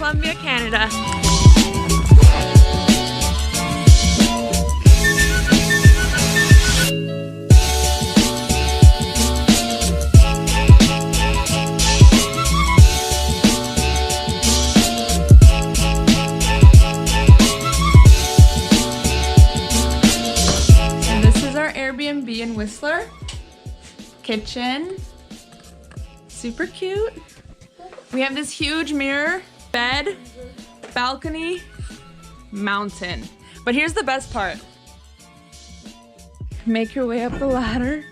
Columbia, Canada. And this is our Airbnb in Whistler. Kitchen. Super cute. We have this huge mirror, bed, balcony, mountain. But here's the best part. Make your way up the ladder,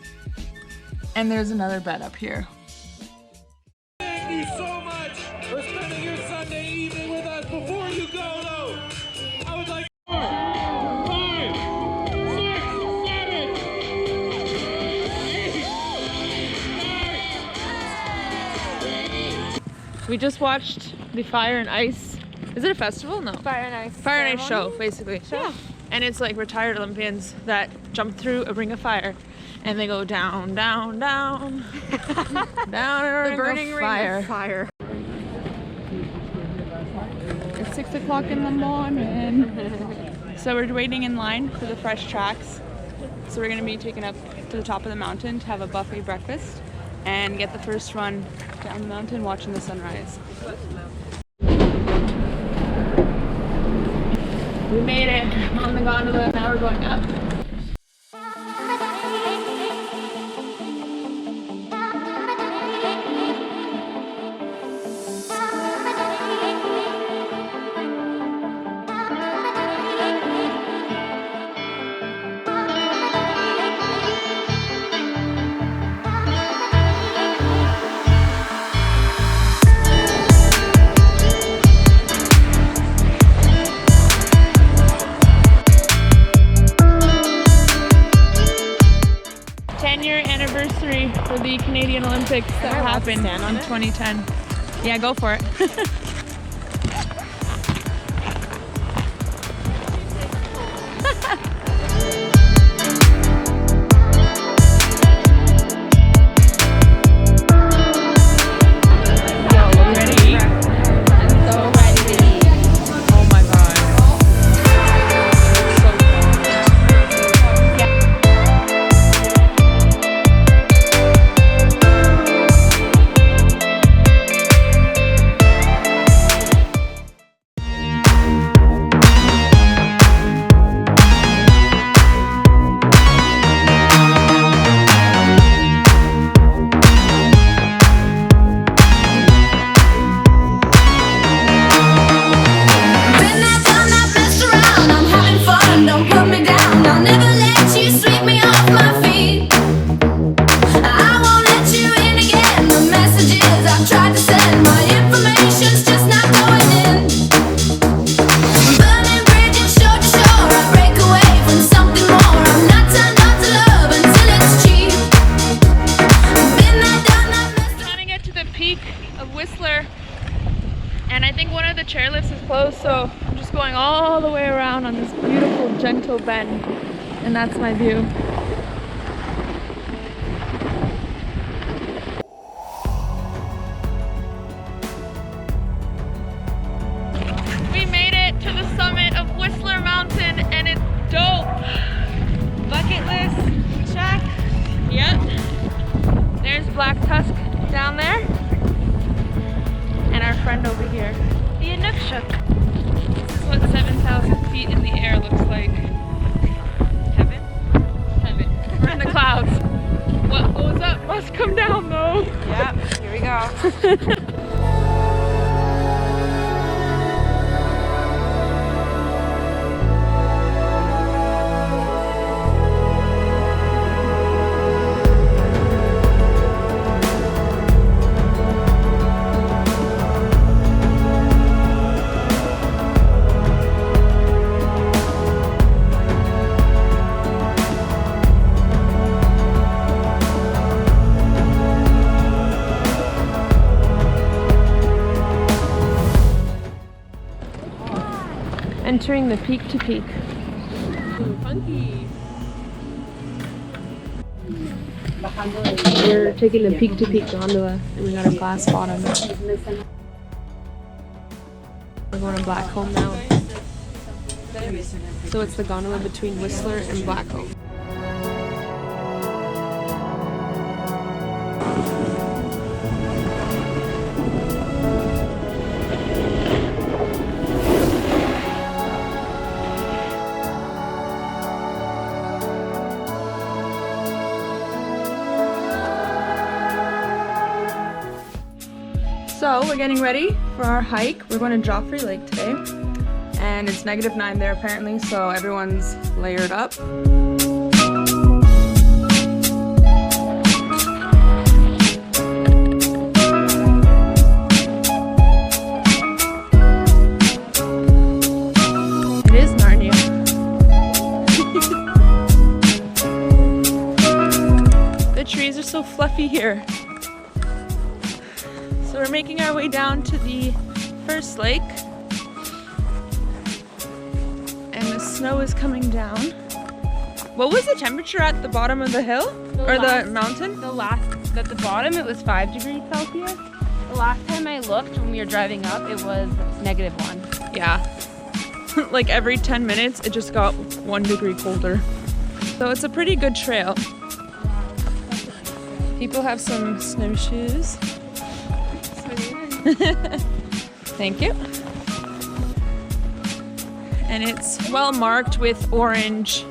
and there's another bed up here. Thank you so much for spending your Sunday evening with us. Before you go, though, I would like 4, 5, 6, 7, 8, 9. We just watched the Fire and Ice. Is it a festival? No. Fire and Ice. Fire and Ice show, basically. Yeah. And it's like retired Olympians that jump through a ring of fire, and they go down, down, down, down a ring burning of ring fire. of fire. It's 6 o'clock in the morning. So we're waiting in line for the fresh tracks. So we're gonna be taken up to the top of the mountain to have a buffet breakfast and get the first run down the mountain watching the sunrise. We made it on the gondola, now we're going up. 10-year anniversary for the Canadian Olympics that happened in 2010. Yeah, go for it. Chairlifts is closed, so I'm just going all the way around on this beautiful, gentle bend, and that's my view. We made it to the summit of Whistler Mountain, and it's dope. Bucket list check. Yep. There's Black Tusk down there, and our friend over here. The Inukshuk. This is what 7,000 feet in the air looks like. Heaven? Heaven. We're in the clouds. What goes up must come down though. Yeah, here we go. Entering the peak to peak. Ooh, funky. We're taking the peak to peak gondola and we got a glass bottom. We're going to Blackcomb now. So it's the gondola between Whistler and Blackcomb. So we're getting ready for our hike. We're going to Joffre Lake today, and it's -9 there apparently, so everyone's layered up. It is Narnia. The trees are so fluffy here. So we're making our way down to the first lake, and the snow is coming down. What was the temperature at the bottom of the hill? The mountain? At the bottom it was 5 degrees Celsius. The last time I looked when we were driving up, it was -1. Yeah. Like every 10 minutes it just got 1 degree colder. So it's a pretty good trail. People have some snowshoes. Thank you. And it's well marked with orange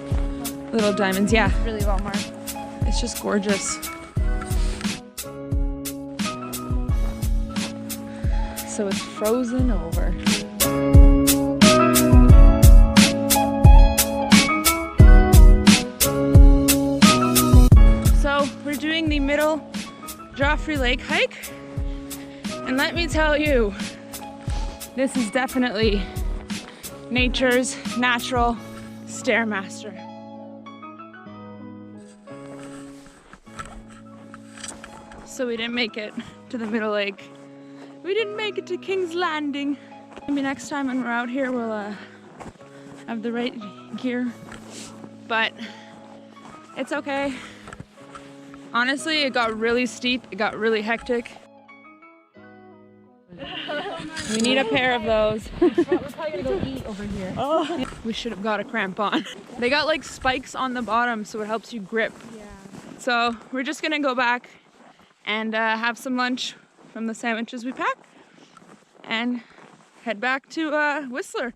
little diamonds. Yeah, Really well marked. it's just gorgeous. So it's frozen over. So we're doing the middle Joffre Lake hike. And let me tell you, this is definitely nature's natural stairmaster. So we didn't make it to the middle lake. We didn't make it to King's Landing. Maybe next time when we're out here we'll have the right gear. But it's okay. Honestly, it got really steep, it got really hectic. We need a pair of those. We're probably gonna go eat over here. Oh. We should have got a crampon. They got like spikes on the bottom so it helps you grip. Yeah. So we're just gonna go back and have some lunch from the sandwiches we packed and head back to Whistler.